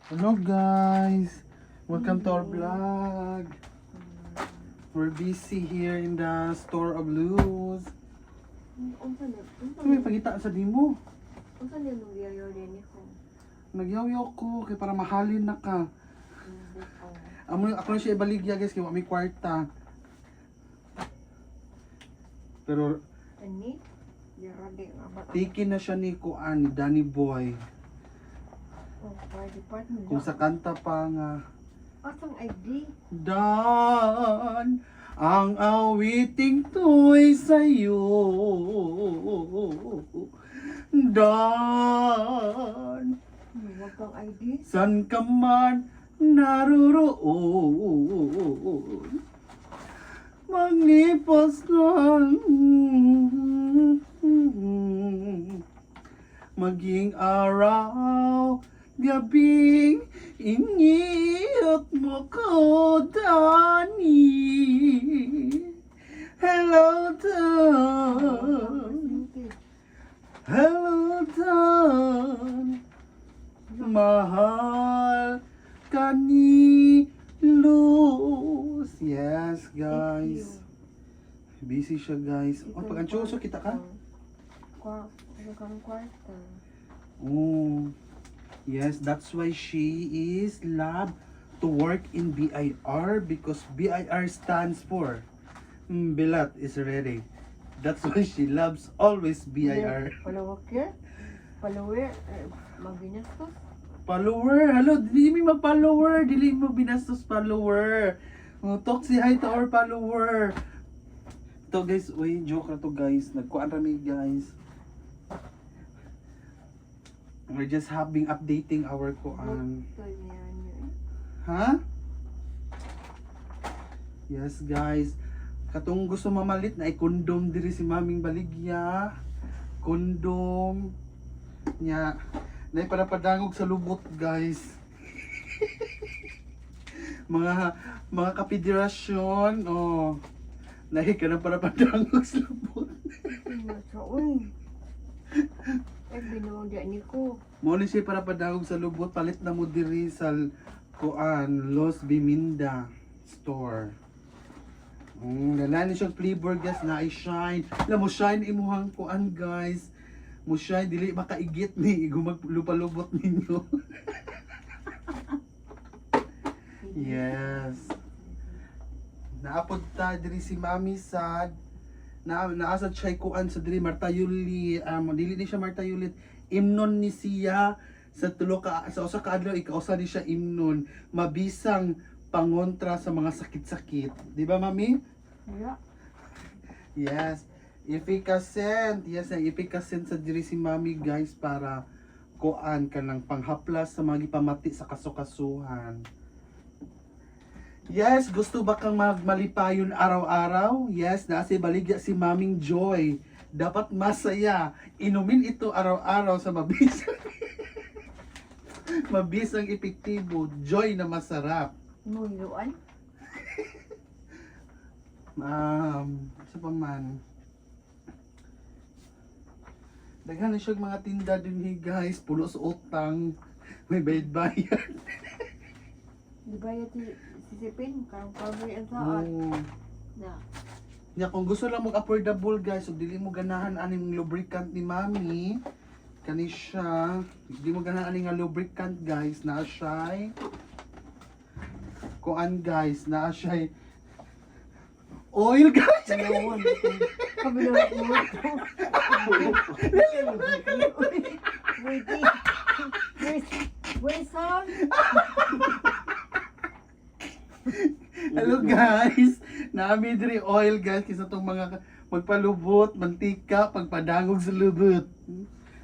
Hello guys, welcome to our vlog. We're busy here in the store of Luz. May pagita sa dimo. Unsa niya nung yayo din ko? Nagyaw-yaw ko kay para mahalin na ka. Ako na siya ibaligya guys kay wa may kwarta. Pero Ani? Yarade nga ba? tikin na siya ni Kuan, ni Danny Boy. Oh, fire department. Kung sa kanta pa nga Asang ID? Dan ang awiting to'y sa'yo. Dan Wag kang ID? san ka man naroroon, maglipas ng maging araw, gabing iniyot mo ko, Dani. Hello, Dan. Hello, Dan. Mahal ka ni Luz. Yes, guys. Busy siya, guys. Oh, pag anchoso kita ka? Ano kang kwarta? Oh. Yes, that's why she is love to work in BIR because BIR stands for Bilat is ready. That's why she loves always BIR. Palawak ya? Palawer? Magbinastos? Follower, hello, dili mi mag-follower, dili mo binastos follower. Oh, talk si hi to our follower. To guys, uy, joke na to guys. Nagkuan rami guys. We're just having updating our kuan. Ha? Yes guys. Katong gusto mamalit na i-condom diri si Maming Baligya. Condom. Nya. Nay para padangog sa lubot guys. mga kapederasyon, oh. Nay ka na para padangog sa lubot. Masaon. Ay, binawang dyan ni ko. Mo ni siya para padangog sa lubot, palit na mo diri sa kuan Los Biminda store. Nalani siyang flavor guys na i shine. Alam mo shine imuhang kuan guys. Mo shine dili makaigit ni gumaglupa-lubot ninyo. Yes. Naapod ta diri si Mami Sad. Naasad siya kuan sa diri Marta Yulit. Dili ni siya Marta Yulit. Imnon ni siya sa sa usa ka adlaw ikausa ni siya imnon. Mabisang pangontra sa mga sakit-sakit. Di ba Mami? Yeah. Yes. Efficacent. Yes, ang efficacent sa diri si Mami guys para kuan ka ng panghaplas sa mga gipamati sa kasukasuhan. Yes, gusto ba kang magmalipayon araw-araw? Yes, nasa baligya si Maming Joy. Dapat masaya. Inumin ito araw-araw sa mabisang mabisang epektibo. Joy na masarap. Muyuan? Sa paman. Daghan na siya mga tinda din guys. Pulos utang. May bayad-bayad. Di ba yung sisipin? Karang pagay ang saan? Oh. Na. Nya kung gusto lang mag-affordable guys, so dili mo ganahan aning lubricant ni Mami. Kani siya. Dili mo ganahan aning nga lubricant guys. Naa siya. Kuan guys, naa siya. Oil guys. Dalawan. Kabilang mo. Wait, son. Hello guys. Naami diri oil guys kisa tong mga magpalubot, mantika, pagpadangog sa lubot.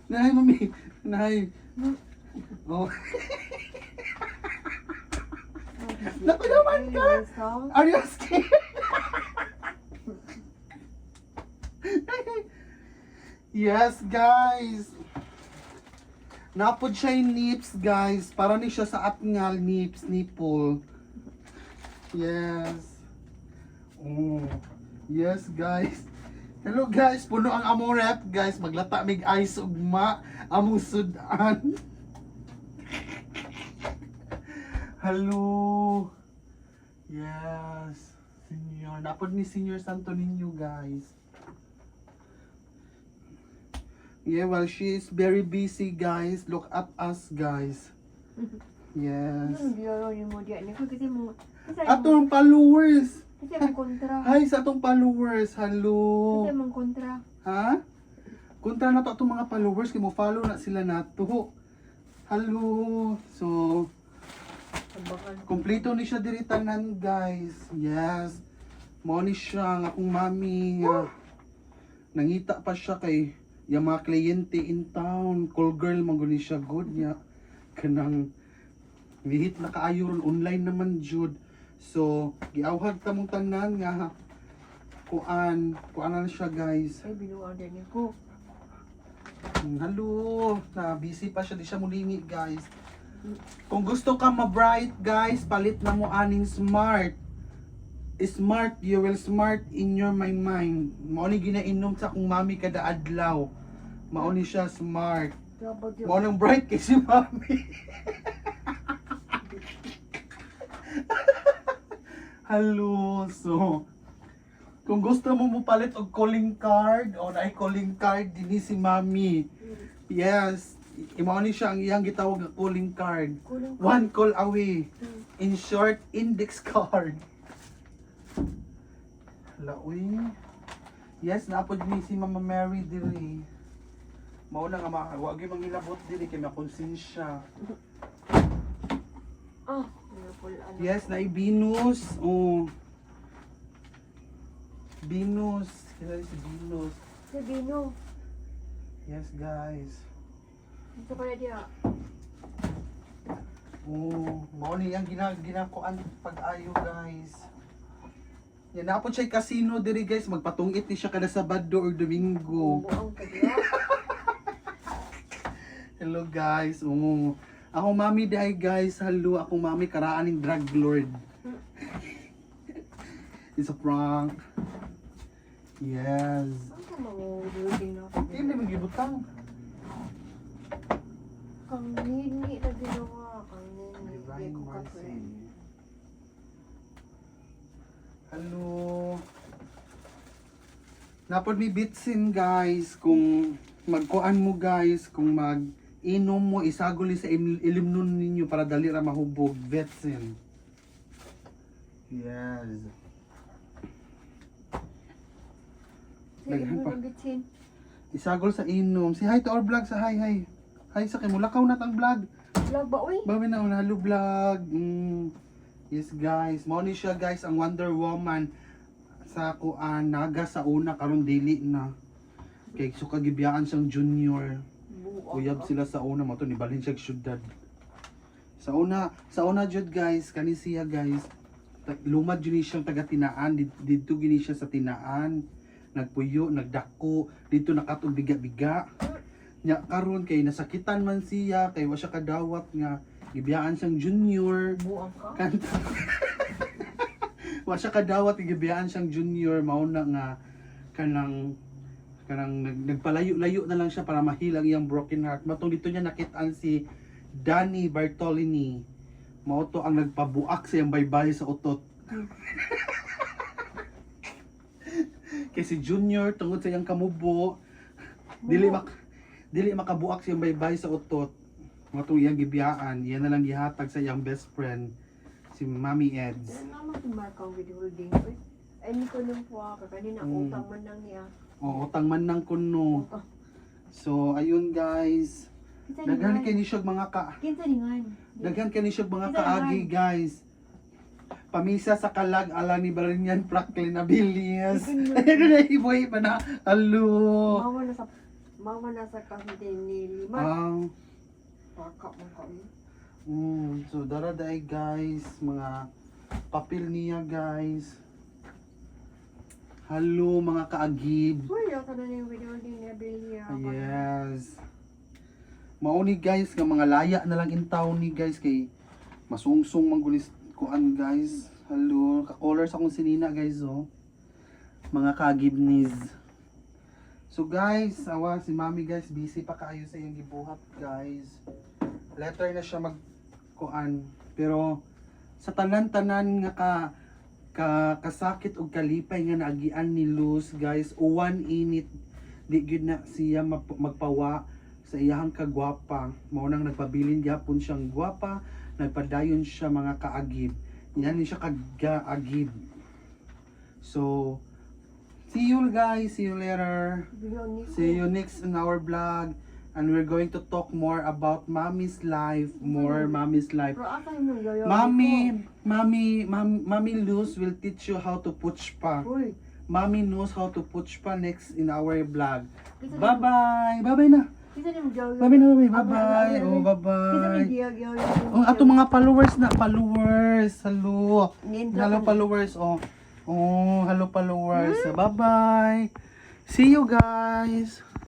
Nahay Mami, nahay. Oh. Naku naman ka! Are you scared? Yes guys. Napod siya yung nips guys. Para ni siya sa atngal nips, nipple. Yes. Oh. Yes guys. Hello guys, puno ang among rep guys. Maglata mig ice ugma among sudan. Hello. Yes. Senior. Napod ni Senior Santo Niño, guys. Yeah, well, she is very busy, guys. Look at us, guys. Yes. Ano diyo yung mo diyan ko kasi mo Atong followers. kasi mong kontra. Hi sa atong followers. Hello. Kasi mong kontra. Ha? Kontra na to atong mga followers kay mo follow na sila nato. Hello. So, Tambakan. kompleto ni siya diri tanan, guys. Yes. Mao ni siya nga akong mami. Nangita pa siya kay yung mga kliyente in town. Call girl man guni siya good niya. Kanang lihit na kaayo ron online naman jud. So, giawhag ta mong tanan nga kuan na siya, guys. Ay binuang din ko. Hello, na busy pa siya, di siya mulingi, guys. Kung gusto ka ma-bright, guys, palit na mo aning smart. Smart, you will smart in your my mind. Mao ni ginainom sa akong mami kada adlaw. Mao ni siya smart. Dapat yun. Mao nang bright kay si mami. Hello, so kung gusto mo palit og calling card o naay calling card dinhi si mami. Yes, imao ni siya ang iyang gitawag nga calling card. Kulang ko. One call away. In short, index card. Laoy. Yes, naapod ni si Mama Mary diri. Mao na nga wag gyud mangilabot diri kay makonsensya. Ah, beautiful ano. Yes, na Venus. Oh. Venus. Kaya si Venus. Si Bino. Yes, guys. Ito pala diya. Oh, mao ni ang ginakuan pag-ayo, guys. Yan napod siya casino diri, guys. Magpatungit ni siya kada Sabado or Domingo. Buang ka diya. Hello, guys. Oh. Ako mami dahi, guys. Hello, ako mami karaan ng drug lord. It's a prank. Yes. Ang ka mga building na ako. Hindi mo gibutang. Kang nini na ginawa. Kang nini. Divine Hindi ko mercy. kape. Hello. Napod mi bitsin, guys, kung magkuan mo, guys, kung mag-inom mo, isaguli sa ilimnon ninyo para dali ra mahubog. Vetsin. Yes. Sige, Daghan mo pa. ng bitsin. Isagol sa inom. Si hi to our vlog sa hi, hi. Hi sa kay mulakaw na tang vlog. Vlog ba, uy? Bawi na una, hello vlog. Yes, guys. Mao ni siya, guys, ang Wonder Woman sa kuan naga sa una karon dili na. Kay so kagibiyaan siyang junior. Uyab sila sa una mo to ni balhin siya syudad. Sa una jud, guys, kani siya, guys. Lumad jud ni siyang taga Tinaan, didto gini siya sa Tinaan. Nagpuyo, nagdako, dito nakatong biga-biga. Nya karon kay nasakitan man siya, kay wa siya kadawat nga gibiyaan siyang junior. Buang ka? Kanta. Wa siya kadawat gibiyaan siyang junior, mao na nga kanang nagpalayo-layo na lang siya para mahilang iyang broken heart. Matong dito niya nakitaan si Danny Bartolini. Mao to ang nagpabuak sa iyang baybay sa utot. Kay si Junior tungod sa iyang kamubo, dili makabuak sa iyang baybay sa utot. Mao to iyang gibiyaan, iyan na lang gihatag sa iyang best friend si Mami Eds. Ano naman kung markang with holding, uy? Ay, hindi ko nung po ako. Kanina, utang man lang niya. O utang man nang kuno. Utang. So ayun, guys. Kinsa Daghan ningan? kay ni siya mga Kinsa ningan? Daghan kani siya mga Kita kaagi, guys. Pamisa sa kalag ala ni Barinyan Franklin Abilias. Ayun na iboy pa na. Alo. Mama na sa kahinte ni Lima. Ang Baka mo kami. so dara daay, guys, mga papel niya, guys. Hello mga kaagib. Uy, yung ka na yung video din ni Abelia. Yes. Mauni, guys, nga mga laya na lang in town ni, guys, kay masungsong manggulis kuan, guys. Hello, ka-color sa akong sinina, guys, oh. Mga kagibnis. So, guys, awa si Mami, guys, busy pa kayo sa iyong gibuhat, guys. Letter na siya mag kuan, pero sa tanan-tanan nga kasakit og kalipay nga naagian ni Luz, guys. Uwan init di gyud na siya magpawa sa iyahang kagwapa. Mao nang nagpabilin gyapon siyang gwapa, nagpadayon siya mga kaagib. Yan ni siya kaagib. So, see you guys, see you later. See you next in our vlog. And we're going to talk more about Mommy's life, more Mommy's life. Pero asa yung yoyo? Mommy Luz will teach you how to push pa. Uy. Mommy knows how to push pa next in our vlog. Bye-bye. Bye-bye na. Kita ni mo yoyo. Bye-bye na, bye-bye. Oh, Kita bye-bye. ni yoyo. Oh, ato mga followers na, followers. Hello. Nindot Hello ka. followers. Oh. Oh, hello followers. Bye-bye. See you guys.